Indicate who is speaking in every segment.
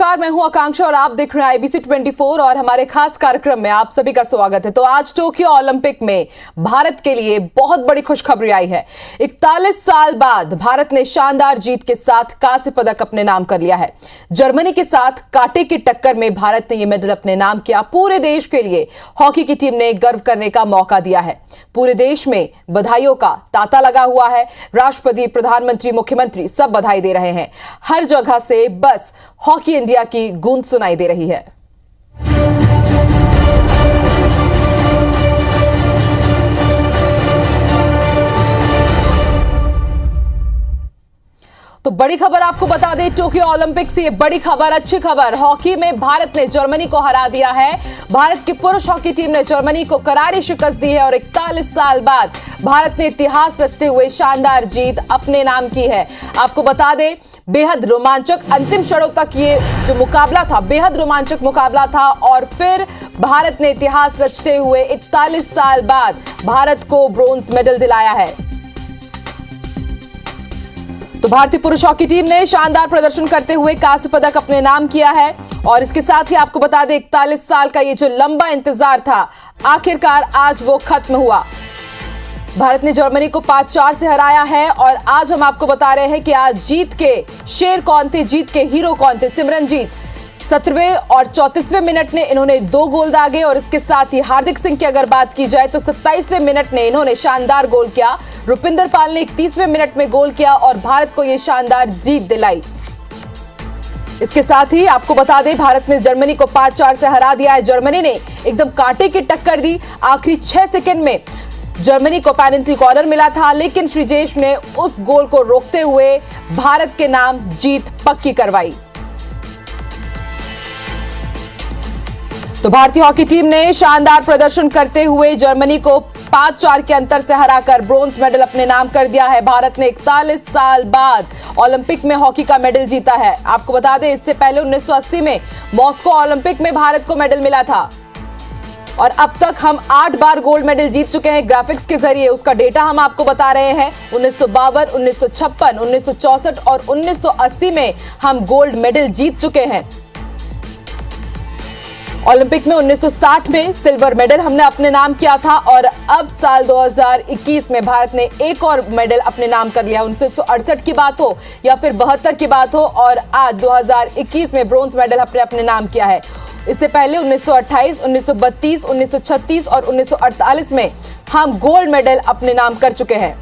Speaker 1: नमस्कार, मैं हूं आकांक्षा और आप देख रहे हैं IBC 24 और हमारे खास कार्यक्रम में आप सभी का स्वागत है। तो आज टोक्यो ओलंपिक में भारत के लिए बहुत बड़ी खुशखबरी आई है। 41 साल बाद भारत ने शानदार जीत के साथ कांस्य पदक अपने नाम कर लिया है। जर्मनी के साथ कांटे की टक्कर में भारत ने यह मेडल अपने नाम किया। पूरे देश के लिए हॉकी की टीम ने गर्व करने का मौका दिया है। पूरे देश में बधाइयों का तांता लगा हुआ है। राष्ट्रपति, प्रधानमंत्री, मुख्यमंत्री सब बधाई दे रहे हैं। हर जगह से बस हॉकी इंडिया की गूंज सुनाई दे रही है। तो बड़ी खबर आपको बता दें, टोक्यो ओलंपिक से ये बड़ी खबर, अच्छी खबर। हॉकी में भारत ने जर्मनी को हरा दिया है। भारत की पुरुष हॉकी टीम ने जर्मनी को करारी शिकस्त दी है और 41 साल बाद भारत ने इतिहास रचते हुए शानदार जीत अपने नाम की है। आपको बता दें, बेहद रोमांचक अंतिम क्षणों तक ये जो मुकाबला था, बेहद रोमांचक मुकाबला था और फिर भारत ने इतिहास रचते हुए 41 साल बाद भारत को ब्रोंज मेडल दिलाया है। तो भारतीय पुरुष हॉकी टीम ने शानदार प्रदर्शन करते हुए कांस्य पदक अपने नाम किया है और इसके साथ ही आपको बता दें, 41 साल का ये जो लंबा इंतजार था, आखिरकार आज वो खत्म हुआ। भारत ने जर्मनी को 5-4 से हराया है और आज हम आपको बता रहे हैं कि आज जीत के शेर कौन थे, जीत के हीरो कौन थे। सिमरनजीत 17वें और 34वें मिनट ने इन्होंने 2 गोल दागे और इसके साथ ही हार्दिक सिंह की अगर बात की जाए तो 27वें मिनट ने इन्होंने शानदार गोल किया। रुपिंदर पाल ने 31वें मिनट में गोल किया और भारत को यह शानदार जीत दिलाई। इसके साथ ही आपको बता दें, भारत ने जर्मनी को 5-4 से हरा दिया है। जर्मनी ने एकदम कांटे की टक्कर दी। आखिरी 6 सेकंड में जर्मनी को पेनल्टी कॉर्नर मिला था, लेकिन श्रीजेश ने उस गोल को रोकते हुए भारत के नाम जीत पक्की करवाई। तो भारतीय हॉकी टीम ने शानदार प्रदर्शन करते हुए जर्मनी को 5-4 के अंतर से हराकर ब्रोंज मेडल अपने नाम कर दिया है। भारत ने 41 साल बाद ओलंपिक में हॉकी का मेडल जीता है। आपको बता दें, इससे पहले 1980 में मॉस्को ओलंपिक में भारत को मेडल मिला था और अब तक हम 8 बार गोल्ड मेडल जीत चुके हैं। ग्राफिक्स के जरिए उसका डेटा हम आपको बता रहे हैं। 1952, 1956, 1964 और 1980 में हम गोल्ड मेडल जीत चुके हैं। ओलंपिक में 1960 में सिल्वर मेडल हमने अपने नाम किया था और अब साल 2021 में भारत ने एक और मेडल अपने नाम कर लिया। 1968 की बात हो या फिर 72 की बात हो और आज 2021 में ब्रोंज मेडल अपने नाम किया है। इससे पहले 1928, 1932, 1936 और 1948 में हम गोल्ड मेडल अपने नाम कर चुके हैं।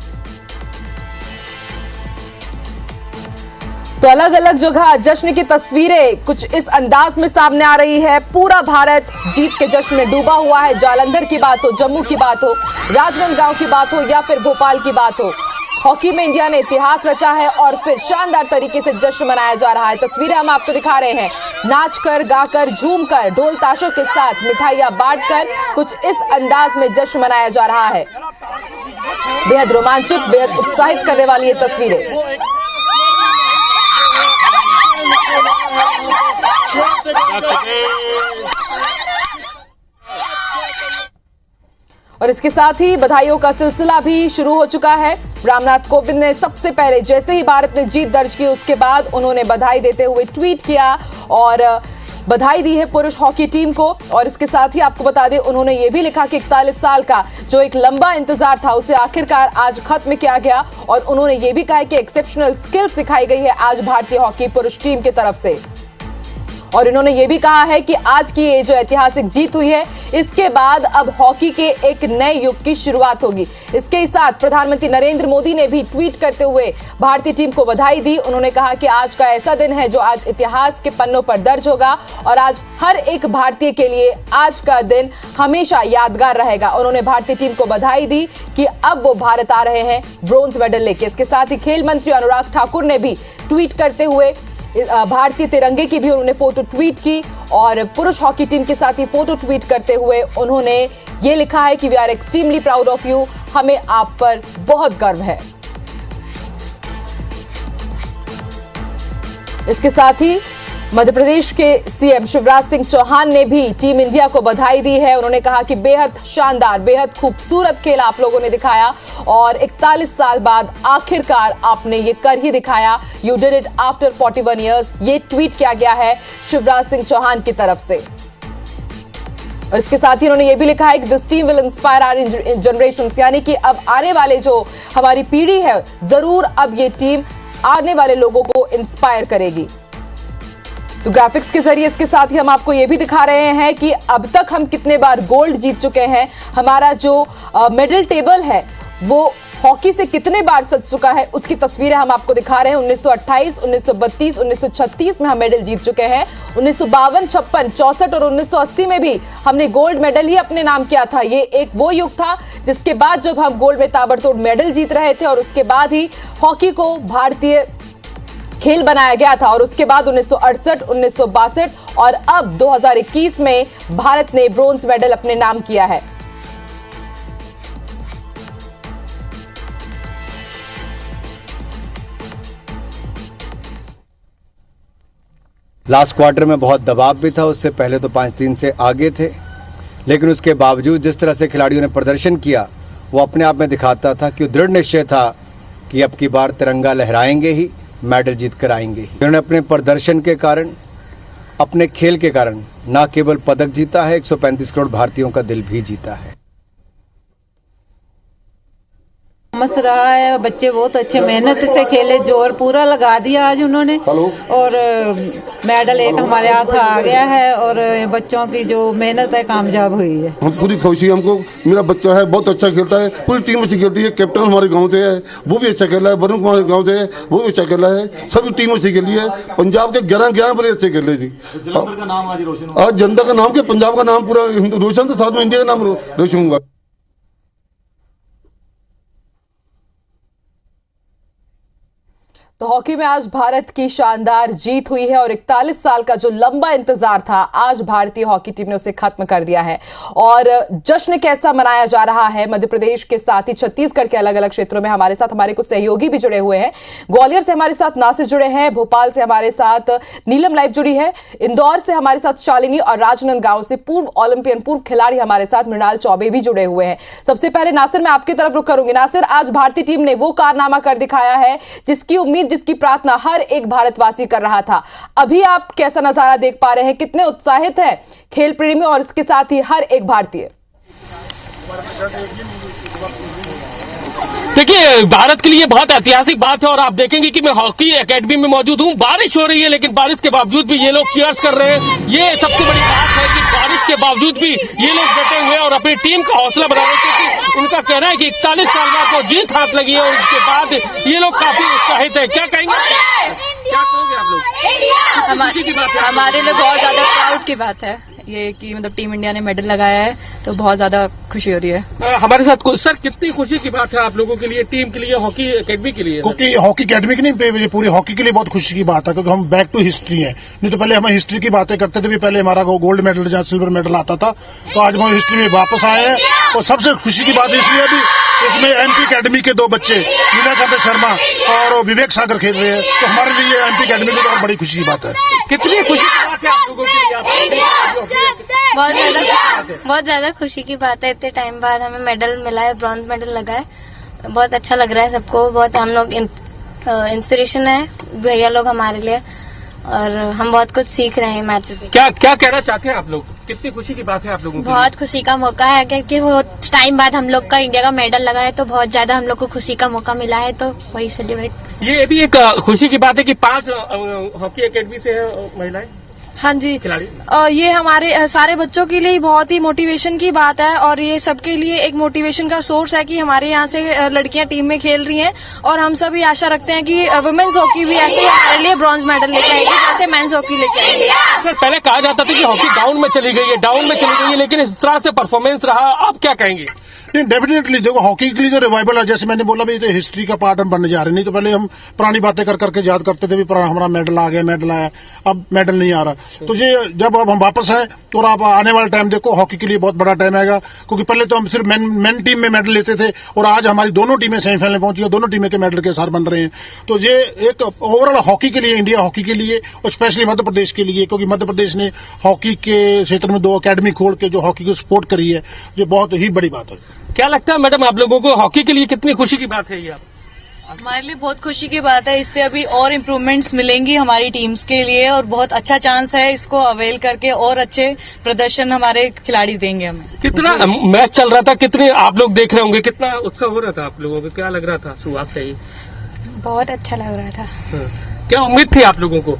Speaker 1: तो अलग अलग जगह जश्न की तस्वीरें कुछ इस अंदाज में सामने आ रही है। पूरा भारत जीत के जश्न में डूबा हुआ है। जालंधर की बात हो, जम्मू की बात हो, राजनांदगांव की बात हो या फिर भोपाल की बात हो, हॉकी में इंडिया ने इतिहास रचा है और फिर शानदार तरीके से जश्न मनाया जा रहा है। तस्वीरें हम आपको दिखा रहे हैं। नाचकर, गाकर, झूमकर, ढोल ताशों के साथ मिठाइयां बांटकर कुछ इस अंदाज में जश्न मनाया जा रहा है। बेहद रोमांचक, बेहद उत्साहित करने वाली ये तस्वीरें। और इसके साथ ही बधाइयों का सिलसिला भी शुरू हो चुका है। रामनाथ कोविंद ने सबसे पहले जैसे ही भारत ने जीत दर्ज की, उसके बाद उन्होंने बधाई देते हुए ट्वीट किया और बधाई दी है पुरुष हॉकी टीम को। और इसके साथ ही आपको बता दें, उन्होंने ये भी लिखा कि 41 साल का जो एक लंबा इंतजार था, उसे आखिरकार आज खत्म किया गया। और उन्होंने ये भी कहा कि एक्सेप्शनल स्किल्स दिखाई गई है आज भारतीय हॉकी पुरुष टीम की तरफ से। और इन्होंने ये भी कहा है कि आज की ये जो ऐतिहासिक जीत हुई है, इसके बाद अब हॉकी के एक नए युग की शुरुआत होगी। इसके साथ प्रधानमंत्री नरेंद्र मोदी ने भी ट्वीट करते हुए भारतीय टीम को बधाई दी। उन्होंने कहा कि आज का ऐसा दिन है जो आज इतिहास के पन्नों पर दर्ज होगा और आज हर एक भारतीय के लिए आज का दिन हमेशा यादगार रहेगा। उन्होंने भारतीय टीम को बधाई दी कि अब वो भारत आ रहे हैं ब्रोंज मेडल लेके। इसके साथ ही खेल मंत्री अनुराग ठाकुर ने भी ट्वीट करते हुए भारतीय तिरंगे की भी उन्होंने फोटो ट्वीट की और पुरुष हॉकी टीम के साथ ही फोटो ट्वीट करते हुए उन्होंने ये लिखा है कि we are extremely proud of you, हमें आप पर बहुत गर्व है। इसके साथ ही मध्य प्रदेश के सीएम शिवराज सिंह चौहान ने भी टीम इंडिया को बधाई दी है। उन्होंने कहा कि बेहद शानदार, बेहद खूबसूरत खेल आप लोगों ने दिखाया और 41 साल बाद आखिरकार आपने ये कर ही दिखाया। You did it after 41 years. ये ट्वीट किया गया है शिवराज सिंह चौहान की तरफ से। और इसके साथ ही उन्होंने ये भी लिखा है कि this team will inspire our generations, यानी कि अब आने वाले जो हमारी पीढ़ी है, जरूर अब ये टीम आने वाले लोगों को इंस्पायर करेगी। तो ग्राफिक्स के जरिए इसके साथ ही हम आपको ये भी दिखा रहे हैं कि अब तक हम कितने बार गोल्ड जीत चुके हैं। हमारा जो मेडल टेबल है वो हॉकी से कितने बार सज चुका है, उसकी तस्वीरें हम आपको दिखा रहे हैं। 1928, 1932, 1936 में हम मेडल जीत चुके हैं। 1952, 56, 64 और 1980 में भी हमने गोल्ड मेडल ही अपने नाम किया था। ये एक वो युग था जिसके बाद जब हम गोल्ड में ताबड़तोड़ मेडल जीत रहे थे और उसके बाद ही हॉकी को भारतीय खेल बनाया गया था। और उसके बाद 1968, 1962 और अब 2021 में भारत ने ब्रोंज मेडल अपने नाम किया है।
Speaker 2: लास्ट क्वार्टर में बहुत दबाव भी था, उससे पहले तो 5-3 से आगे थे, लेकिन उसके बावजूद जिस तरह से खिलाड़ियों ने प्रदर्शन किया वो अपने आप में दिखाता था कि दृढ़ निश्चय था कि अब की बार तिरंगा लहराएंगे ही, मेडल जीत कर आएंगे ही। उन्होंने अपने प्रदर्शन के कारण, अपने खेल के कारण न केवल पदक जीता है, 135 करोड़ भारतीयों का दिल भी जीता है।
Speaker 3: मस्त रहा है, बच्चे बहुत अच्छे मेहनत से खेले, जोर पूरा लगा दिया आज उन्होंने और मेडल एक हमारे हाथ आ गया है और बच्चों की जो मेहनत है कामयाब हुई है।
Speaker 4: हम पूरी खुशी, हमको मेरा बच्चा है बहुत अच्छा खेलता है, पूरी टीम अच्छी खेलती है। कैप्टन हमारे गांव से है, वो भी अच्छा खेला है। वरुण कुमार गांव से है, वो भी अच्छा खेला है। सभी टीम अच्छी खेली है। पंजाब के 11 बड़े अच्छे खेले जी। आज जनता का नाम क्या, पंजाब का नाम पूरा रोशन, तो साथ में इंडिया का नाम रोशन होगा।
Speaker 1: तो हॉकी में आज भारत की शानदार जीत हुई है और 41 साल का जो लंबा इंतजार था, आज भारतीय हॉकी टीम ने उसे खत्म कर दिया है। और जश्न कैसा मनाया जा रहा है, मध्य प्रदेश के साथ ही छत्तीसगढ़ के अलग अलग क्षेत्रों में हमारे साथ हमारे कुछ सहयोगी भी जुड़े हुए हैं। ग्वालियर से हमारे साथ नासिर जुड़े हैं, भोपाल से हमारे साथ नीलम लाइव जुड़ी है, इंदौर से हमारे साथ शालिनी और राजनांदगांव से पूर्व ओलंपियन, पूर्व खिलाड़ी हमारे साथ मृणाल चौबे भी जुड़े हुए हैं। सबसे पहले नासिर, मैं आपकी तरफ रुख करूंगी। नासिर, आज भारतीय टीम ने वो कारनामा कर दिखाया है जिसकी उम्मीद, जिसकी प्रार्थना हर एक भारतवासी कर रहा था। अभी आप कैसा नजारा देख पा रहे हैं, कितने उत्साहित हैं खेल प्रेमी और इसके साथ ही हर एक भारतीय?
Speaker 5: देखिए, भारत के लिए बहुत ऐतिहासिक बात है और आप देखेंगे कि मैं हॉकी एकेडमी में मौजूद हूँ। बारिश हो रही है लेकिन बारिश के बावजूद भी ये लोग चीयर्स कर रहे हैं। ये सबसे बड़ी बात है कि बारिश के बावजूद भी ये लोग डटे हुए और अपनी टीम का हौसला बढ़ा रहे हैं, क्योंकि उनका कहना है कि 41 साल बाद वो जीत हाथ लगी है और उसके बाद ये लोग काफी उत्साहित है। क्या कहेंगे, क्या कहोगे आप लोग?
Speaker 6: हमारे लिए बहुत ज्यादा प्राउड की बात है ये कि मतलब टीम इंडिया ने मेडल लगाया है, तो बहुत ज्यादा खुशी हो रही है।
Speaker 5: हमारे साथ सर, कितनी खुशी की बात है आप लोगों के लिए, टीम के लिए, हॉकी एकेडमी के लिए?
Speaker 7: क्योंकि हॉकी एकेडमी की नहीं, पूरी हॉकी के लिए बहुत खुशी की बात है, क्योंकि हम बैक टू हिस्ट्री हैं। नहीं तो पहले हम हिस्ट्री की बातें करते थे, भी पहले हमारा गोल्ड मेडल या सिल्वर मेडल आता था, तो आज हम हिस्ट्री में वापस आए हैं। और सबसे खुशी की बात इसलिए भी इसमें एमपी एकेडमी के 2 बच्चे नीलाकांत शर्मा और विवेक सागर खेल रहे हैं, तो हमारे लिए एमपी एकेडमी की बहुत बड़ी खुशी की बात है।
Speaker 5: कितनी खुशी की बात है आप लोगों के लिए?
Speaker 8: बहुत ज्यादा खुशी की बात है, इतने टाइम बाद हमें मेडल मिला है, ब्रॉन्ज मेडल लगा है। बहुत अच्छा लग रहा है सबको, बहुत हम लोग इंस्पिरेशन है भैया लोग हमारे लिए और हम बहुत कुछ सीख रहे हैं मैच से।
Speaker 5: क्या कहना चाहते हैं आप लोग? कितनी खुशी की बात है आप लोगों को?
Speaker 8: बहुत खुशी का मौका है, क्योंकि वो टाइम बाद हम लोग का इंडिया का मेडल लगा है, तो बहुत ज्यादा हम लोग को खुशी का मौका मिला है, तो वही सेलिब्रेट।
Speaker 5: ये भी एक खुशी की बात है कि 5 हॉकी एकेडमी से है महिलाएं।
Speaker 9: हाँ जी, ये हमारे सारे बच्चों के लिए बहुत ही मोटिवेशन की बात है और ये सबके लिए एक मोटिवेशन का सोर्स है कि हमारे यहाँ से लड़कियां टीम में खेल रही हैं और हम सभी आशा रखते हैं कि वुमेन्स हॉकी भी ऐसे ही हमारे लिए ब्रॉन्ज मेडल लेके आएगी जैसे मेंस हॉकी लेके आएगी।
Speaker 5: पहले कहा जाता था कि हॉकी डाउन में चली गई है, लेकिन इस तरह से परफॉर्मेंस रहा, आप क्या कहेंगे?
Speaker 7: नहीं, डेफिनेटली देखो, हॉकी के लिए तो रिवाइवल है, जैसे मैंने बोला भी, तो हिस्ट्री का पार्ट हम बनने जा रहे हैं। नहीं तो पहले हम पुरानी बातें कर करके याद करते थे भी हमारा मेडल आ गया, मेडल आया, अब मेडल नहीं आ रहा। तो ये जब अब हम वापस आए तो आप आने वाला टाइम देखो, हॉकी के लिए बहुत बड़ा टाइम आएगा, क्योंकि पहले तो हम सिर्फ मेन टीम में मेडल लेते थे और आज हमारी दोनों टीमें सेमीफाइनल में पहुंची है, दोनों टीमें के मेडल के सार बन रहे हैं। तो ये एक ओवरऑल हॉकी के लिए, इंडिया हॉकी के लिए और स्पेशली मध्य प्रदेश के लिए, क्योंकि मध्य प्रदेश ने हॉकी के क्षेत्र में 2 अकेडमी खोल के जो हॉकी को सपोर्ट करी है, ये बहुत ही बड़ी बात है।
Speaker 5: क्या लगता है मैडम आप लोगों को हॉकी के लिए कितनी खुशी की बात है ये?
Speaker 6: हमारे लिए बहुत खुशी की बात है, इससे अभी और इम्प्रूवमेंट्स मिलेंगी हमारी टीम्स के लिए और बहुत अच्छा चांस है, इसको अवेल करके और अच्छे प्रदर्शन हमारे खिलाड़ी देंगे हमें।
Speaker 5: कितना मैच चल रहा था, कितने आप लोग देख रहे होंगे, कितना उत्साह हो रहा था आप लोगों को, क्या लग रहा था शुरुआत से ही?
Speaker 8: बहुत अच्छा लग रहा था।
Speaker 5: क्या उम्मीद थी आप लोगों को?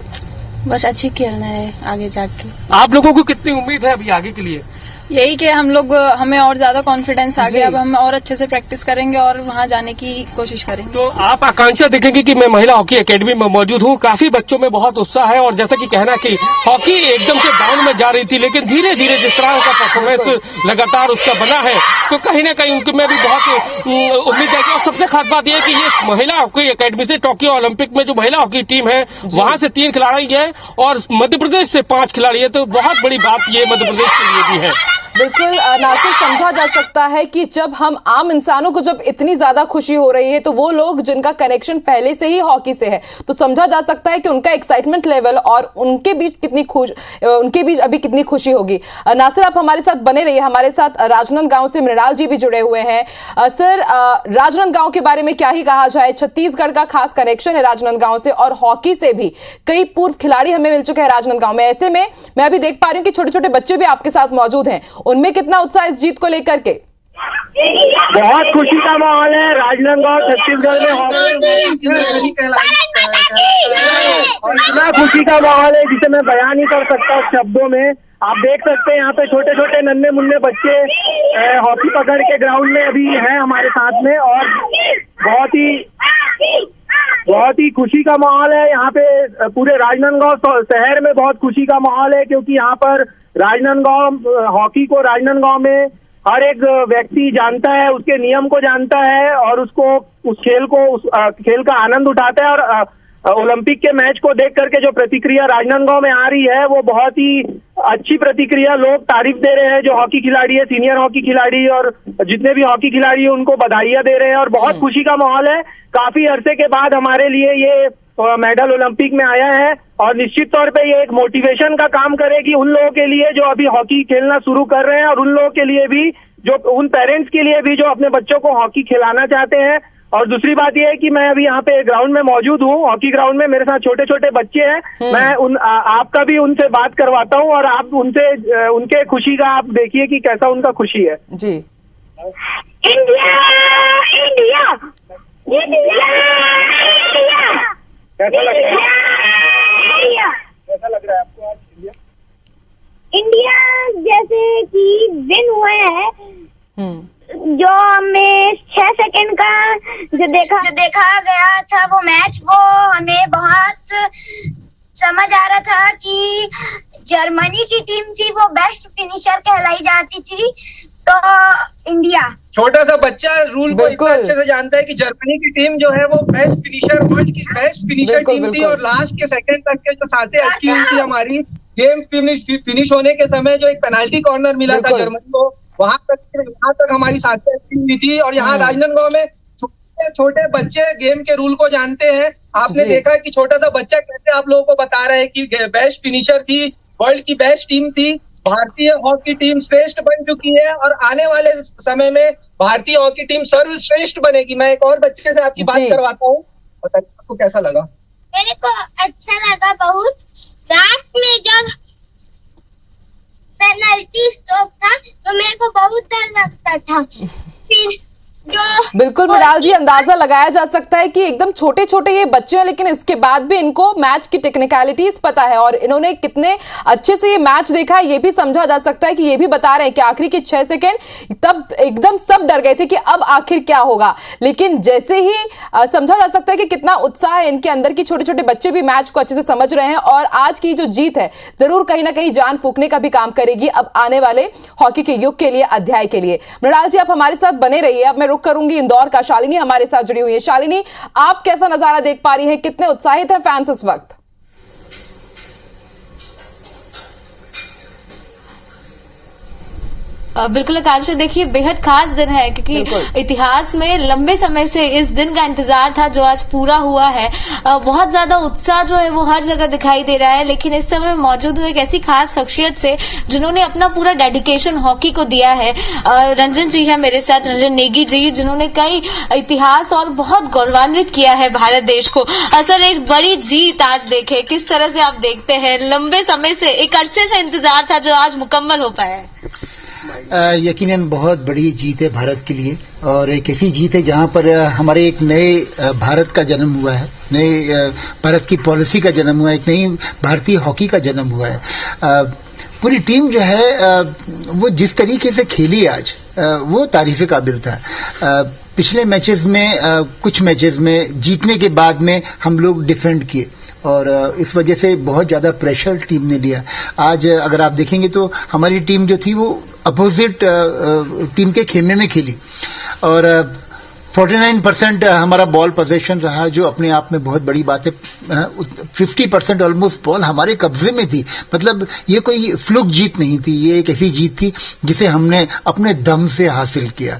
Speaker 8: बस अच्छी खेलना है आगे जाके।
Speaker 5: आप लोगों को कितनी उम्मीद है अभी आगे के लिए?
Speaker 6: यही कि हमें और ज्यादा कॉन्फिडेंस आ गया, अब हम और अच्छे से प्रैक्टिस करेंगे और वहां जाने की कोशिश करेंगे।
Speaker 5: तो आप आकांक्षा देखेंगे कि मैं महिला हॉकी एकेडमी में मौजूद हूँ, काफी बच्चों में बहुत उत्साह है और जैसा कि कहना कि हॉकी एकदम से डाउन में जा रही थी, लेकिन धीरे धीरे जिस तरह का परफॉर्मेंस लगातार उसका बना है, तो कहीं ना कहीं उनके में भी बहुत उम्मीद है। और सबसे खास बात यह है कि ये महिला हॉकी एकेडमी से टोक्यो ओलंपिक में जो महिला हॉकी टीम है वहां से 3 खिलाड़ी है और मध्य प्रदेश से 5 खिलाड़ी है, तो बहुत बड़ी बात ये मध्य प्रदेश के लिए भी है।
Speaker 1: बिल्कुल नासिर, समझा जा सकता है कि जब हम आम इंसानों को जब इतनी ज्यादा खुशी हो रही है तो वो लोग जिनका कनेक्शन पहले से ही हॉकी से है, तो समझा जा सकता है कि उनका एक्साइटमेंट लेवल और उनके बीच अभी कितनी खुशी होगी। नासिर, आप हमारे साथ बने रहिए, हमारे साथ राजनांदगांव से मृणाल जी भी जुड़े हुए हैं। सर, राजनांदगांव के बारे में क्या ही कहा जाए, छत्तीसगढ़ का खास कनेक्शन है राजनांदगांव से और हॉकी से भी कई पूर्व खिलाड़ी हमें मिल चुके हैं राजनांदगांव में। ऐसे में मैं अभी देख पा रही हूँ कि छोटे छोटे बच्चे भी आपके साथ मौजूद हैं, उनमें कितना उत्साह इस जीत को लेकर के?
Speaker 10: बहुत खुशी का माहौल है। राजनांदगांव छत्तीसगढ़ में इतना खुशी का माहौल है जिसे मैं बयान नहीं कर सकता शब्दों में। आप देख सकते हैं यहाँ पे छोटे छोटे नन्हे मुन्ने बच्चे हॉकी पकड़ के ग्राउंड में अभी हैं हमारे साथ में और बहुत ही खुशी का माहौल है यहाँ पे। पूरे राजनांदगांव शहर में बहुत खुशी का माहौल है, क्योंकि यहाँ पर राजनांदगांव हॉकी को राजनांदगांव में हर एक व्यक्ति जानता है, उसके नियम को जानता है और उसको उस खेल का आनंद उठाता है। और ओलंपिक के मैच को देख करके जो प्रतिक्रिया राजनांदगांव में आ रही है वो बहुत ही अच्छी प्रतिक्रिया, लोग तारीफ दे रहे हैं। जो हॉकी खिलाड़ी है, सीनियर हॉकी खिलाड़ी और जितने भी हॉकी खिलाड़ी है उनको बधाइयां दे रहे हैं और बहुत खुशी का माहौल है। काफी अरसे के बाद हमारे लिए ये मेडल ओलंपिक में आया है और निश्चित तौर पे ये एक मोटिवेशन का काम करेगी उन लोगों के लिए जो अभी हॉकी खेलना शुरू कर रहे हैं और उन लोगों के लिए भी जो उन पेरेंट्स के लिए भी जो अपने बच्चों को हॉकी खिलाना चाहते हैं। और दूसरी बात यह है कि मैं अभी यहाँ पे ग्राउंड में मौजूद हूँ, हॉकी ग्राउंड में मेरे साथ छोटे छोटे बच्चे हैं। मैं आपका भी उनसे बात करवाता हूँ और आप उनसे उनके खुशी का आप देखिए कि कैसा उनका खुशी है।
Speaker 1: जी,
Speaker 10: इंडिया इंडिया इंडिया इंडिया, कैसा लग रहा है? कैसा लग रहा है आपको आज इंडिया?
Speaker 8: इंडिया जैसे कि विन हुआ है, जो हमें 6 सेकंड का जो देखा गया था वो मैच, वो हमें बहुत समझ आ रहा था कि जर्मनी की टीम थी वो बेस्ट फिनिशर कहलाई जाती थी। तो इंडिया
Speaker 11: छोटा सा बच्चा रूल को इतना अच्छे से जानता है कि जर्मनी की टीम जो है वो बेस्ट फिनिशर, वर्ल्ड की बेस्ट फिनिशर टीम थी और लास्ट के सेकंड तक के जो सांसें अटकी हुई थी हमारी गेम फिनिश होने के समय, जो एक पेनाल्टी कॉर्नर मिला था जर्मनी को, वहां तक हमारी सांसें अटकी हुई थी। और यहाँ राजनांदगांव में छोटे बच्चे गेम के रूल को जानते हैं। आपने देखा कि छोटा सा बच्चा कैसे आप लोगों को बता रहा है कि बेस्ट फिनिशर थी, वर्ल्ड की बेस्ट टीम थी, भारतीय हॉकी टीम श्रेष्ठ बन चुकी है और आने वाले समय में भारतीय हॉकी टीम सर्वश्रेष्ठ बनेगी। मैं एक और बच्चे से आपकी बात करवाता हूँ, बताइए आपको कैसा लगा?
Speaker 8: मेरे को अच्छा लगा बहुत। लास्ट में जब पेनल्टी स्टॉप था तो मेरे को बहुत डर लगता था। फिर
Speaker 1: बिल्कुल मृणाल जी, अंदाजा लगाया जा सकता है कि एकदम छोटे छोटे ये बच्चे हैं, लेकिन इसके बाद भी इनको मैच की टेक्निकलिटीज पता है और इन्होंने कितने अच्छे से ये मैच देखा है ये भी समझा जा सकता है कि ये भी बता रहे हैं कि आखिरी के 6 सेकंड तब एकदम सब डर गए थे कि अब आखिर क्या होगा, लेकिन जैसे ही समझा जा सकता है कि कितना उत्साह है इनके अंदर कि छोटे छोटे बच्चे भी मैच को अच्छे से समझ रहे हैं और आज की जो जीत है जरूर कहीं ना कहीं जान फूंकने का भी काम करेगी अब आने वाले हॉकी के युग के लिए, अध्याय के लिए। मृणाल जी, आप हमारे साथ बने रहिए। अब मैं करूंगी इंदौर का, शालिनी हमारे साथ जुड़ी हुई है। शालिनी, आप कैसा नजारा देख पा रही हैं, कितने उत्साहित हैं फैंस इस वक्त?
Speaker 12: बिल्कुल आकांक्षा, देखिए बेहद खास दिन है क्योंकि इतिहास में लंबे समय से इस दिन का इंतजार था जो आज पूरा हुआ है। बहुत ज्यादा उत्साह जो है वो हर जगह दिखाई दे रहा है, लेकिन इस समय मौजूद हुए एक ऐसी खास शख्सियत से जिन्होंने अपना पूरा डेडिकेशन हॉकी को दिया है। रंजन जी है मेरे साथ, रंजन नेगी जी, जिन्होंने कई इतिहास और बहुत गौरवान्वित किया है भारत देश को। सर, एक बड़ी जीत आज देखे, किस तरह से आप देखते हैं? लंबे समय से, एक अरसे से इंतजार था जो आज मुकम्मल हो पाया है।
Speaker 13: यकीनन बहुत बड़ी जीत है भारत के लिए, और एक ऐसी जीत है जहां पर हमारे एक नए भारत का जन्म हुआ है, नए भारत की पॉलिसी का जन्म हुआ है, एक नई भारतीय हॉकी का जन्म हुआ है। पूरी टीम जो है वो जिस तरीके से खेली आज, वो तारीफ काबिल था। पिछले मैचेस में कुछ मैचेस में जीतने के बाद में हम लोग डिफेंड किए, और इस वजह से बहुत ज्यादा प्रेशर टीम ने लिया। आज अगर आप देखेंगे तो हमारी टीम जो थी वो अपोजिट टीम के खेमे में खेली, और 49% हमारा बॉल पोजीशन रहा, जो अपने आप में बहुत बड़ी बात है। 50% ऑलमोस्ट बॉल हमारे कब्जे में थी। मतलब ये कोई फ्लुक जीत नहीं थी, ये एक ऐसी जीत थी जिसे हमने अपने दम से हासिल किया।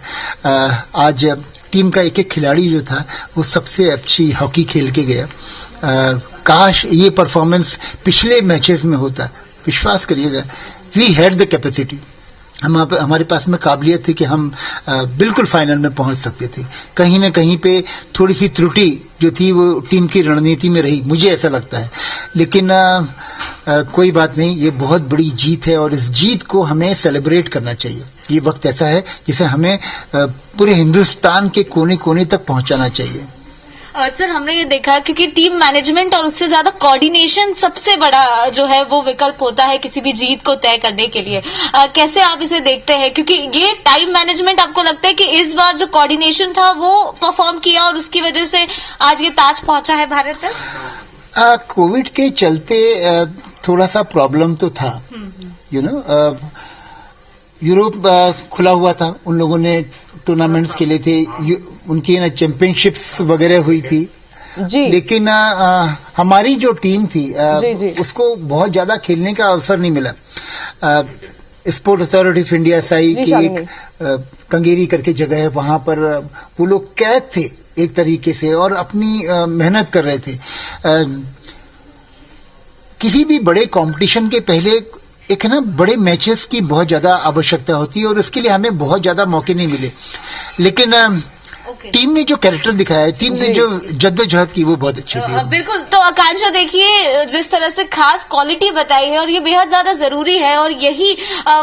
Speaker 13: आज टीम का एक एक खिलाड़ी जो था वो सबसे अच्छी हॉकी खेल के गया। काश ये परफॉर्मेंस पिछले मैचेस में होता। विश्वास करिएगा, वी हैड द कैपेसिटी, हमारे पास में काबिलियत थी कि हम बिल्कुल फाइनल में पहुंच सकते थे। कहीं न कहीं पे थोड़ी सी त्रुटि जो थी वो टीम की रणनीति में रही, मुझे ऐसा लगता है। लेकिन कोई बात नहीं, ये बहुत बड़ी जीत है और इस जीत को हमें सेलिब्रेट करना चाहिए। ये वक्त ऐसा है जिसे हमें पूरे हिंदुस्तान के कोने कोने तक पहुंचाना चाहिए।
Speaker 12: सर, हमने ये देखा क्योंकि टीम मैनेजमेंट और उससे ज्यादा कोऑर्डिनेशन सबसे बड़ा जो है वो विकल्प होता है किसी भी जीत को तय करने के लिए। कैसे आप इसे देखते हैं? क्योंकि ये टाइम मैनेजमेंट, आपको लगता है कि इस बार जो कोऑर्डिनेशन था वो परफॉर्म किया और उसकी वजह से आज ये ताज पहुंचा है भारत तक?
Speaker 13: कोविड के चलते थोड़ा सा प्रॉब्लम तो था, यूरोप खुला हुआ था, उन लोगों ने टूर्नामेंट्स खेले थे, उनकी ना चैंपियनशिप्स वगैरह हुई थी जी। लेकिन हमारी जो टीम थी जी। उसको बहुत ज्यादा खेलने का अवसर नहीं मिला। Sport authority of India Sai की एक कंगेरी करके जगह है, वहां पर वो लोग कैद थे एक तरीके से और अपनी मेहनत कर रहे थे। किसी भी बड़े कंपटीशन के पहले एक है ना बड़े मैचेस की बहुत ज्यादा आवश्यकता होती है और उसके लिए हमें बहुत ज्यादा मौके नहीं मिले। लेकिन टीम ने जो कैरेक्टर दिखाया है, टीम ने जो जद्दोजहद की, वो बहुत अच्छी थी।
Speaker 12: बिल्कुल। तो आकांक्षा, देखिए जिस तरह से खास क्वालिटी बताई है और ये बेहद ज्यादा जरूरी है और यही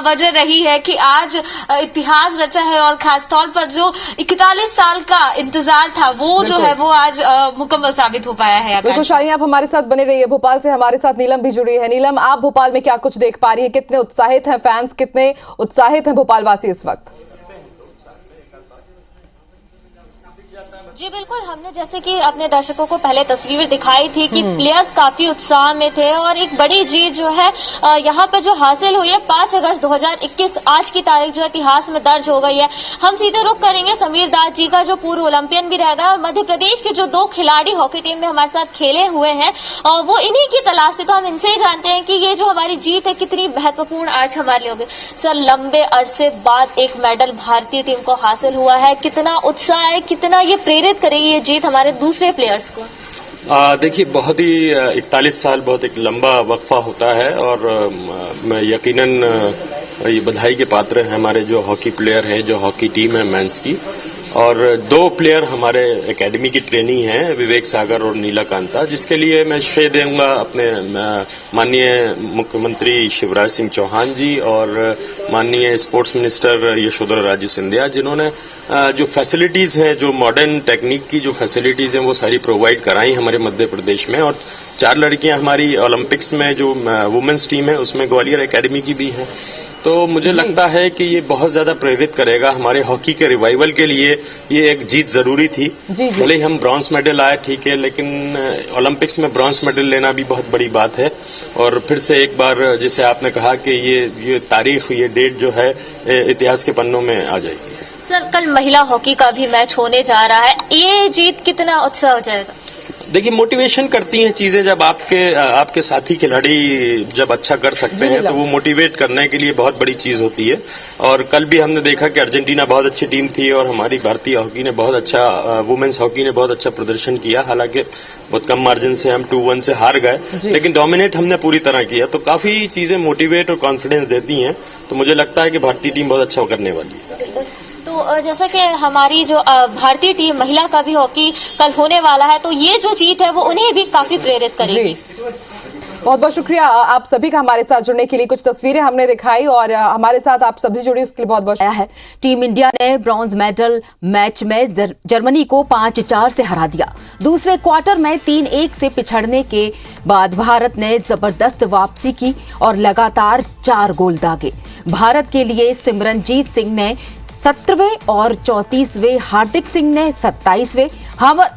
Speaker 12: वजह रही है कि आज इतिहास रचा है और खास तौर पर जो 41 साल का इंतजार था वो जो है वो आज मुकम्मल साबित हो पाया है।
Speaker 1: बिल्कुल शालिनी, आप हमारे साथ बने रहिए। भोपाल से हमारे साथ नीलम भी जुड़ी है। नीलम, आप भोपाल में क्या कुछ देख पा रही है? कितने उत्साहित हैं फैंस, कितने उत्साहित हैं भोपाल वासी इस वक्त?
Speaker 14: जी बिल्कुल, हमने जैसे कि अपने दर्शकों को पहले तस्वीर दिखाई थी कि प्लेयर्स काफी उत्साह में थे और एक बड़ी जीत जो है यहाँ पे जो हासिल हुई है 5 अगस्त 2021, आज की तारीख जो इतिहास में दर्ज हो गई है। हम सीधे रुख करेंगे समीर दास जी का, जो पूर्व ओलंपियन भी रह गए और मध्य प्रदेश के जो 2 खिलाड़ी हॉकी टीम में हमारे साथ खेले हुए हैं वो इन्हीं की तलाश से। तो हम इनसे ही जानते हैं कि ये जो हमारी जीत है कितनी महत्वपूर्ण आज हमारे लिए होगी। सर, लंबे अरसे बाद एक मेडल भारतीय टीम को हासिल हुआ है, कितना उत्साह है, कितना ये प्रेरित करेगी ये जीत हमारे दूसरे प्लेयर्स को?
Speaker 15: देखिए, बहुत ही 41 साल बहुत एक लंबा वक्फा होता है और मैं यकीनन ये बधाई के पात्र हैं हमारे जो हॉकी प्लेयर हैं, जो हॉकी टीम है मेंस की। और 2 प्लेयर हमारे एकेडमी की ट्रेनी हैं, विवेक सागर और नीला कांता, जिसके लिए मैं श्रेय दूंगा अपने माननीय मुख्यमंत्री शिवराज सिंह चौहान जी और माननीय स्पोर्ट्स मिनिस्टर यशोधरा राजे सिंधिया, जिन्होंने जो फैसिलिटीज हैं, जो मॉडर्न टेक्निक की जो फैसिलिटीज हैं वो सारी प्रोवाइड कराई हमारे मध्य प्रदेश में। और 4 लड़कियां हमारी ओलंपिक्स में जो वुमेन्स टीम है उसमें ग्वालियर एकेडमी की भी हैं। तो मुझे लगता है कि ये बहुत ज्यादा प्रेरित करेगा हमारे हॉकी के रिवाइवल के लिए। ये एक जीत जरूरी थी। भले ही हम ब्रॉन्ज मेडल आए, ठीक है, लेकिन ओलंपिक्स में ब्रॉन्ज मेडल लेना भी बहुत बड़ी बात है। और फिर से एक बार जैसे आपने कहा कि ये तारीख, ये डेट जो है इतिहास के पन्नों में आ जाएगी।
Speaker 14: सर, कल महिला हॉकी का भी मैच होने जा रहा है, ये जीत कितना उत्साह हो जाएगा?
Speaker 15: देखिए, मोटिवेशन करती हैं चीजें जब आपके साथी खिलाड़ी जब अच्छा कर सकते हैं तो वो मोटिवेट करने के लिए बहुत बड़ी चीज होती है। और कल भी हमने देखा कि अर्जेंटीना बहुत अच्छी टीम थी और हमारी भारतीय हॉकी ने बहुत अच्छा, वुमेन्स हॉकी ने बहुत अच्छा प्रदर्शन किया। हालांकि बहुत कम मार्जिन से हम 2-1 से हार गए, लेकिन डोमिनेट हमने पूरी तरह किया। तो काफी चीजें मोटिवेट और कॉन्फिडेंस देती हैं। तो मुझे लगता है कि भारतीय टीम बहुत अच्छा करने वाली है।
Speaker 14: तो जैसा कि हमारी जो भारतीय टीम महिला का भी हॉकी कल होने वाला है, तो ये जो जीत है वो उन्हें भी काफी प्रेरित करेगी।
Speaker 1: बहुत बहुत शुक्रिया आप सभी का हमारे साथ जुड़ने के लिए। कुछ तस्वीरें हमने दिखाई और हमारे साथ आप सभी जुड़े उसके लिए बहुत बहुत
Speaker 16: है। टीम इंडिया ने ब्रॉन्ज मेडल मैच में जर्मनी को 5-4 से हरा दिया। दूसरे क्वार्टर में 3-1 से पिछड़ने के बाद भारत ने जबरदस्त वापसी की और लगातार 4 गोल दागे। भारत के लिए सिमरनजीत सिंह ने 17वें और 34वें, हार्दिक सिंह ने 27वें,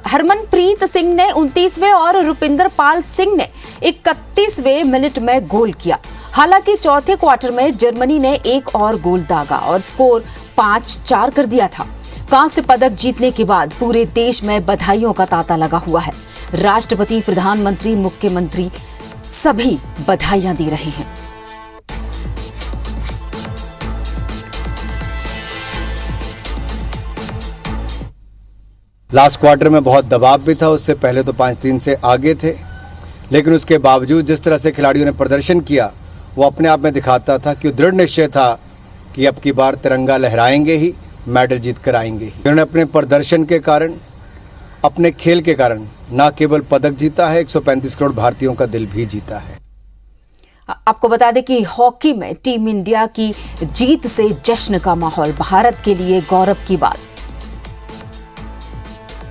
Speaker 16: हरमनप्रीत सिंह ने 29वें और रुपिंदर पाल सिंह ने 31वें मिनट में गोल किया। हालांकि चौथे क्वार्टर में जर्मनी ने एक और गोल दागा और स्कोर 5-4 कर दिया था। कांस्य पदक जीतने के बाद पूरे देश में बधाइयों का तांता लगा हुआ है। राष्ट्रपति, प्रधानमंत्री, मुख्यमंत्री सभी बधाइयां दे रहे हैं।
Speaker 2: लास्ट क्वार्टर में बहुत दबाव भी था, उससे पहले तो 5-3 से आगे थे, लेकिन उसके बावजूद जिस तरह से खिलाड़ियों ने प्रदर्शन किया वो अपने आप में दिखाता था कि दृढ़ निश्चय था कि अब की बार तिरंगा लहराएंगे ही, मेडल जीत कर आएंगे ही। उन्होंने अपने प्रदर्शन के कारण, अपने खेल के कारण न केवल पदक जीता है, 135 करोड़ भारतीयों का दिल भी जीता है।
Speaker 16: आपको बता दें कि हॉकी में टीम इंडिया की जीत से जश्न का माहौल, भारत के लिए गौरव की बात।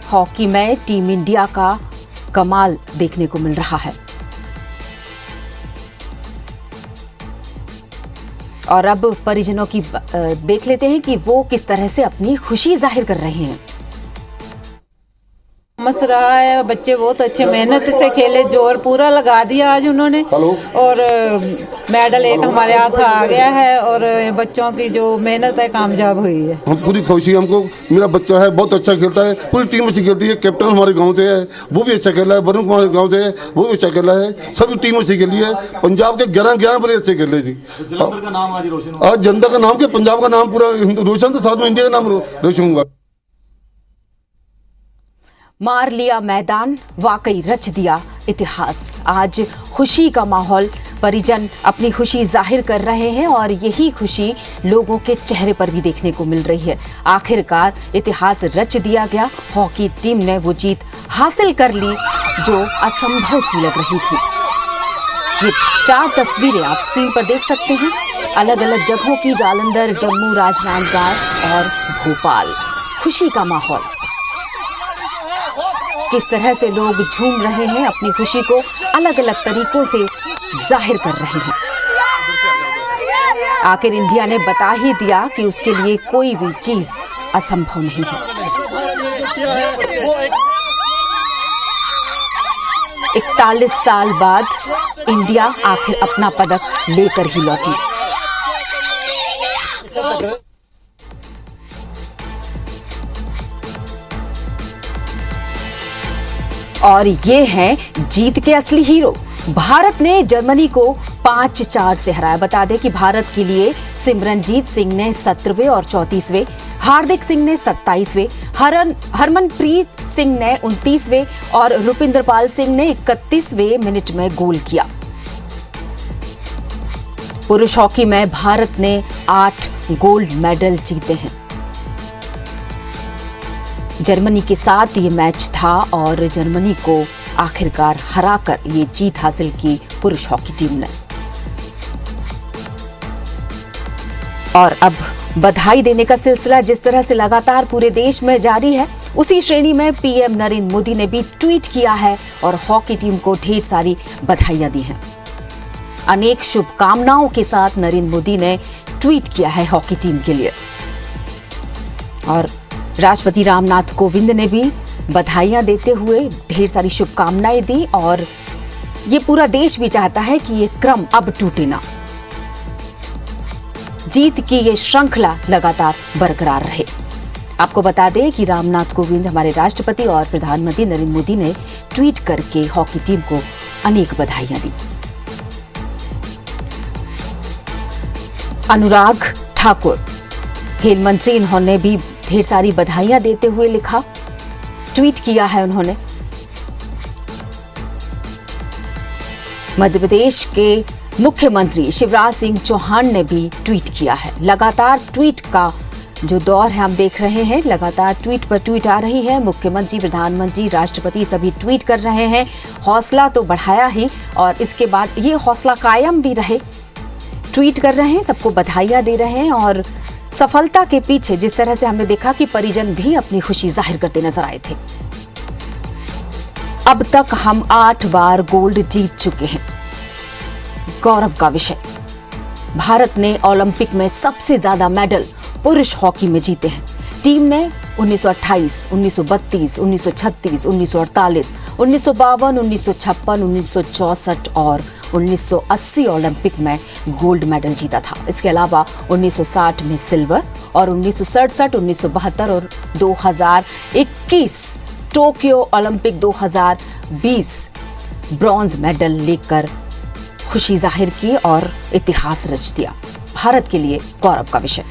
Speaker 16: हॉकी में टीम इंडिया का कमाल देखने को मिल रहा है। और अब परिजनों की देख लेते हैं कि वो किस तरह से अपनी खुशी जाहिर कर रहे हैं।
Speaker 3: मस रहा है, बच्चे बहुत अच्छे मेहनत से खेले, जोर पूरा लगा दिया आज उन्होंने और मेडल एक हमारे हाथ आ गया है और बच्चों की जो मेहनत है कामयाब हुई है।
Speaker 4: हम पूरी खुशी, हमको मेरा बच्चा है बहुत अच्छा खेलता है, पूरी टीम अच्छी खेलती है। कैप्टन हमारे गांव से है, वो भी अच्छा खेला है। वरुण कुमार गांव से है, वो भी अच्छा खेला है। सभी टीम अच्छी खेली है। पंजाब के 11 बड़े अच्छे खेले जी। आज जनता का नाम, के पंजाब का नाम पूरा रोशन, तो साथ में इंडिया का नाम रोशन हुआ।
Speaker 16: मार लिया मैदान, वाकई रच दिया इतिहास। आज खुशी का माहौल, परिजन अपनी खुशी जाहिर कर रहे हैं और यही खुशी लोगों के चेहरे पर भी देखने को मिल रही है। आखिरकार इतिहास रच दिया गया। हॉकी टीम ने वो जीत हासिल कर ली जो असंभव सी लग रही थी। ये 4 तस्वीरें आप स्क्रीन पर देख सकते हैं, अलग अलग जगहों की, जालंधर, जम्मू, राजनांदगांव और भोपाल। खुशी का माहौल, किस तरह से लोग झूम रहे हैं, अपनी खुशी को अलग अलग तरीकों से जाहिर कर रहे हैं। आखिर इंडिया ने बता ही दिया कि उसके लिए कोई भी चीज असंभव नहीं है। 41 साल बाद इंडिया आखिर अपना पदक लेकर ही लौटी। और ये हैं जीत के असली हीरो। भारत ने जर्मनी को 5-4 से हराया। बता दें कि भारत के लिए सिमरनजीत सिंह ने 17वें और 34वें, हार्दिक सिंह ने 27वें, हरमनप्रीत सिंह ने 29वें और रुपिंदर पाल सिंह ने 31वें मिनट में गोल किया। पुरुष हॉकी में भारत ने 8 गोल्ड मेडल जीते हैं। जर्मनी के साथ ये मैच था और जर्मनी को आखिरकार हराकर ये जीत हासिल की पुरुष हॉकी टीम ने। और अब बधाई देने का सिलसिला जिस तरह से लगातार पूरे देश में जारी है, उसी श्रेणी में पीएम नरेंद्र मोदी ने भी ट्वीट किया है और हॉकी टीम को ढेर सारी बधाइयां दी हैं। अनेक शुभकामनाओं के साथ नरेंद्र मोदी ने ट्वीट किया है हॉकी टीम के लिए। और राष्ट्रपति रामनाथ कोविंद ने भी बधाइयां देते हुए ढेर सारी शुभकामनाएं दी और ये पूरा देश भी चाहता है कि ये क्रम अब टूटे ना, जीत की ये श्रृंखला लगातार बरकरार रहे। आपको बता दें कि रामनाथ कोविंद हमारे राष्ट्रपति और प्रधानमंत्री नरेंद्र मोदी ने ट्वीट करके हॉकी टीम को अनेक बधाइयां दी। अनुराग ठाकुर खेल मंत्री, इन्होंने भी ढेर सारी बधाइयां देते हुए लिखा, ट्वीट किया है उन्होंने। मध्य प्रदेश के मुख्यमंत्री शिवराज सिंह चौहान ने भी ट्वीट किया है। लगातार ट्वीट का जो दौर है हम देख रहे हैं, लगातार ट्वीट पर ट्वीट आ रही है। मुख्यमंत्री, प्रधानमंत्री, राष्ट्रपति सभी ट्वीट कर रहे हैं। हौसला तो बढ़ाया ही और इसके बाद ये हौसला कायम भी रहे। ट्वीट कर रहे हैं, सबको बधाइयां दे रहे हैं और सफलता के पीछे जिस तरह से हमने देखा कि परिजन भी अपनी खुशी जाहिर करते नजर आए थे। अब तक हम 8 बार गोल्ड जीत चुके हैं। गौरव का विषय, भारत ने ओलंपिक में सबसे ज्यादा मेडल पुरुष हॉकी में जीते हैं। टीम ने 1928, 1932, 1936, 1948, 1952, 1956, 1964 और 1980 ओलंपिक में गोल्ड मेडल जीता था। इसके अलावा 1960 में सिल्वर और 1967, 1972 और 2021 टोक्यो ओलंपिक 2020 ब्रॉन्ज मेडल लेकर खुशी जाहिर की और इतिहास रच दिया। भारत के लिए गौरव का विषय।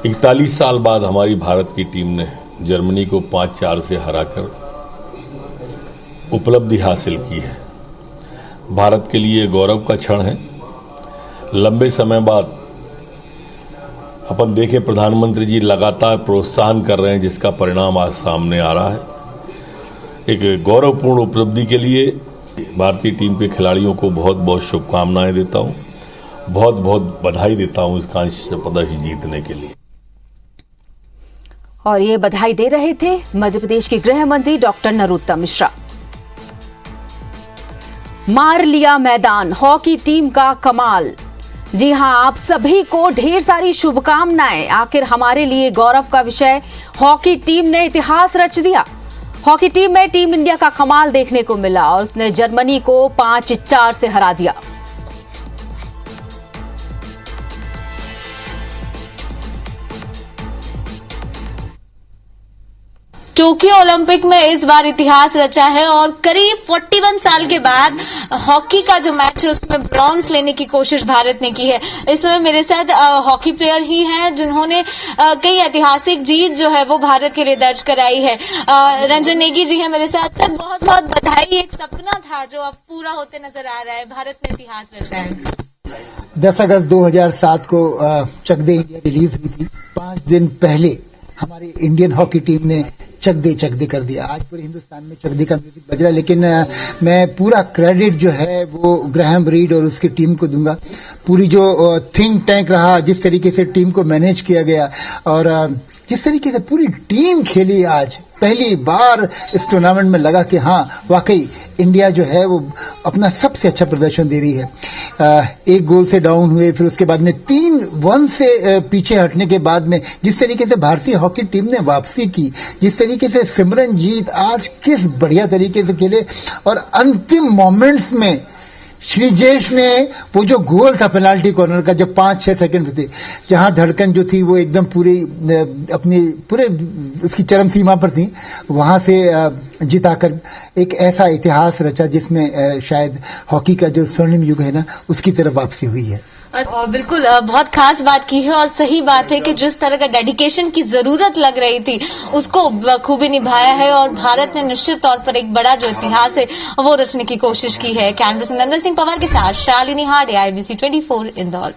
Speaker 17: इकतालीस साल बाद हमारी भारत की टीम ने जर्मनी को 5-4 से हराकर उपलब्धि हासिल की है। भारत के लिए गौरव का क्षण है। लंबे समय बाद अपन देखें, प्रधानमंत्री जी लगातार प्रोत्साहन कर रहे हैं, जिसका परिणाम आज सामने आ रहा है। एक गौरवपूर्ण उपलब्धि के लिए भारतीय टीम के खिलाड़ियों को बहुत बहुत शुभकामनाएं देता हूं, बहुत बहुत बधाई देता हूं इस कांस्य पदक जीतने के लिए।
Speaker 16: और ये बधाई दे रहे थे मध्य प्रदेश के गृह मंत्री डॉक्टर नरोत्तम मिश्रा। मार लिया मैदान, हॉकी टीम का कमाल। जी हां, आप सभी को ढेर सारी शुभकामनाएं। आखिर हमारे लिए गौरव का विषय, हॉकी टीम ने इतिहास रच दिया। हॉकी टीम में टीम इंडिया का कमाल देखने को मिला और उसने जर्मनी को 5-4 से हरा दिया।
Speaker 12: टोक्यो ओलंपिक में इस बार इतिहास रचा है और करीब 41 साल के बाद हॉकी का जो मैच है उसमें ब्रॉन्ज लेने की कोशिश भारत ने की है। इस समय मेरे साथ हॉकी प्लेयर ही हैं जिन्होंने कई ऐतिहासिक जीत जो है वो भारत के लिए दर्ज कराई है। रंजन नेगी जी हैं मेरे साथ। सर, बहुत बहुत बधाई। एक सपना था जो अब पूरा होते नजर आ रहा है, भारत ने इतिहास रचा है।
Speaker 13: 10 अगस्त 2007 को चक दे इंडिया रिलीज हुई थी। 5 दिन पहले हमारी इंडियन हॉकी टीम ने चक दे कर दिया। आज पूरे हिंदुस्तान में चक दे का म्यूजिक बज रहा है, लेकिन मैं पूरा क्रेडिट जो है वो ग्राहम रीड और उसकी टीम को दूंगा। पूरी जो थिंक टैंक रहा, जिस तरीके से टीम को मैनेज किया गया और जिस तरीके से पूरी टीम खेली, आज पहली बार इस टूर्नामेंट में लगा कि हाँ वाकई इंडिया जो है वो अपना सबसे अच्छा प्रदर्शन दे रही है। 1 गोल से डाउन हुए, फिर उसके बाद में 3-1 से पीछे हटने के बाद में जिस तरीके से भारतीय हॉकी टीम ने वापसी की, जिस तरीके से सिमरनजीत आज किस बढ़िया तरीके से खेले और अंतिम मोमेंट्स में श्रीजेश ने वो जो गोल था पेनाल्टी कॉर्नर का, जब 5-6 सेकंड थे, जहां धड़कन जो थी वो एकदम पूरी अपनी पूरे उसकी चरम सीमा पर थी, वहां से जिताकर एक ऐसा इतिहास रचा जिसमें शायद हॉकी का जो स्वर्णिम युग है ना, उसकी तरफ वापसी हुई है।
Speaker 12: बिल्कुल, बहुत खास बात की है और सही बात है कि जिस तरह का डेडिकेशन की जरूरत लग रही थी उसको बखूबी निभाया है और भारत ने निश्चित तौर पर एक बड़ा जो इतिहास है वो रचने की कोशिश की है। कैमरा से नंदन सिंह पवार के साथ शालिनी हाडे, IBC 24 इंदौर।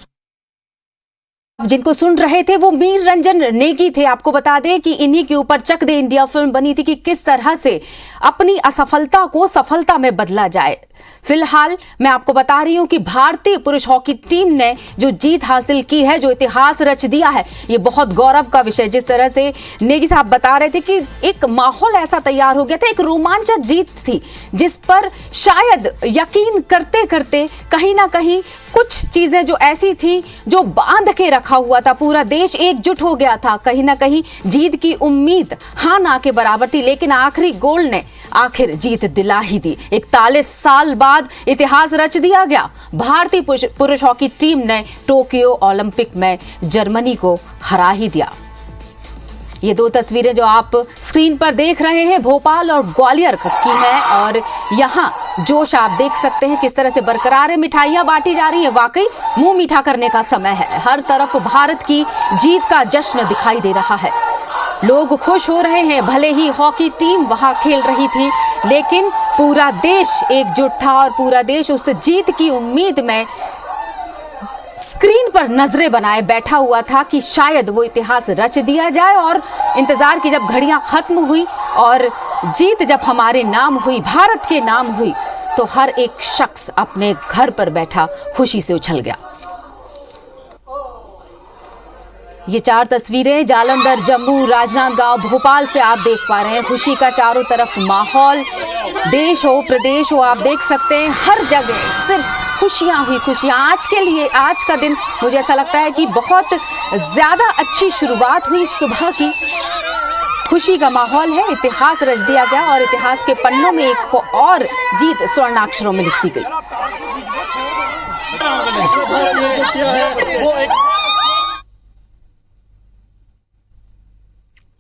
Speaker 16: जिनको सुन रहे थे वो मीर रंजन नेगी थे। आपको बता दें कि इन्हीं के ऊपर चक दे इंडिया फिल्म बनी थी कि किस तरह से अपनी असफलता को सफलता में बदला जाए। फिलहाल मैं आपको बता रही हूं कि भारतीय पुरुष हॉकी टीम ने जो जीत हासिल की है, जो इतिहास रच दिया है, ये बहुत गौरव का विषय। जिस तरह से नेगी साहब बता रहे थे कि एक माहौल ऐसा तैयार हो गया था, एक रोमांचक जीत थी जिस पर शायद यकीन करते करते कहीं ना कहीं कुछ चीजें जो ऐसी थी जो बांध के रखा रखा हुआ था, पूरा देश एकजुट हो गया था, कहीं ना कहीं जीत की उम्मीद हाँ ना के बराबर थी, लेकिन आखिरी गोल ने आखिर जीत दिला ही दी। 41 साल बाद इतिहास रच दिया गया। भारतीय पुरुष हॉकी टीम ने टोक्यो ओलंपिक में जर्मनी को हरा ही दिया। ये दो तस्वीरें जो आप स्क्रीन पर देख रहे हैं भोपाल और ग्वालियर की हैं, और यहाँ जोश आप देख सकते हैं किस तरह से बरकरार है। मिठाइयाँ बांटी जा रही है, वाकई मुंह मीठा करने का समय है। हर तरफ भारत की जीत का जश्न दिखाई दे रहा है, लोग खुश हो रहे हैं। भले ही हॉकी टीम वहां खेल रही थी, लेकिन पूरा देश एकजुट था और पूरा देश उस जीत की उम्मीद में स्क्रीन पर नजरें बनाए बैठा हुआ था कि शायद वो इतिहास रच दिया जाए। और इंतजार की जब घड़ियां खत्म हुई और जीत जब हमारे नाम हुई, भारत के नाम हुई, तो हर एक शख्स अपने घर पर बैठा खुशी से उछल गया। ये 4 तस्वीरें जालंधर, जम्मू, राजनांदगांव, भोपाल से आप देख पा रहे हैं। खुशी का चारों तरफ माहौल, देश हो प्रदेश हो, आप देख सकते हैं हर जगह सिर्फ खुशियां ही खुशियां। आज के लिए, आज का दिन मुझे ऐसा लगता है कि बहुत ज्यादा अच्छी शुरुआत हुई सुबह की। खुशी का माहौल है, इतिहास रच दिया गया और इतिहास के पन्नों में एक और जीत स्वर्णाक्षरों में लिखी गई।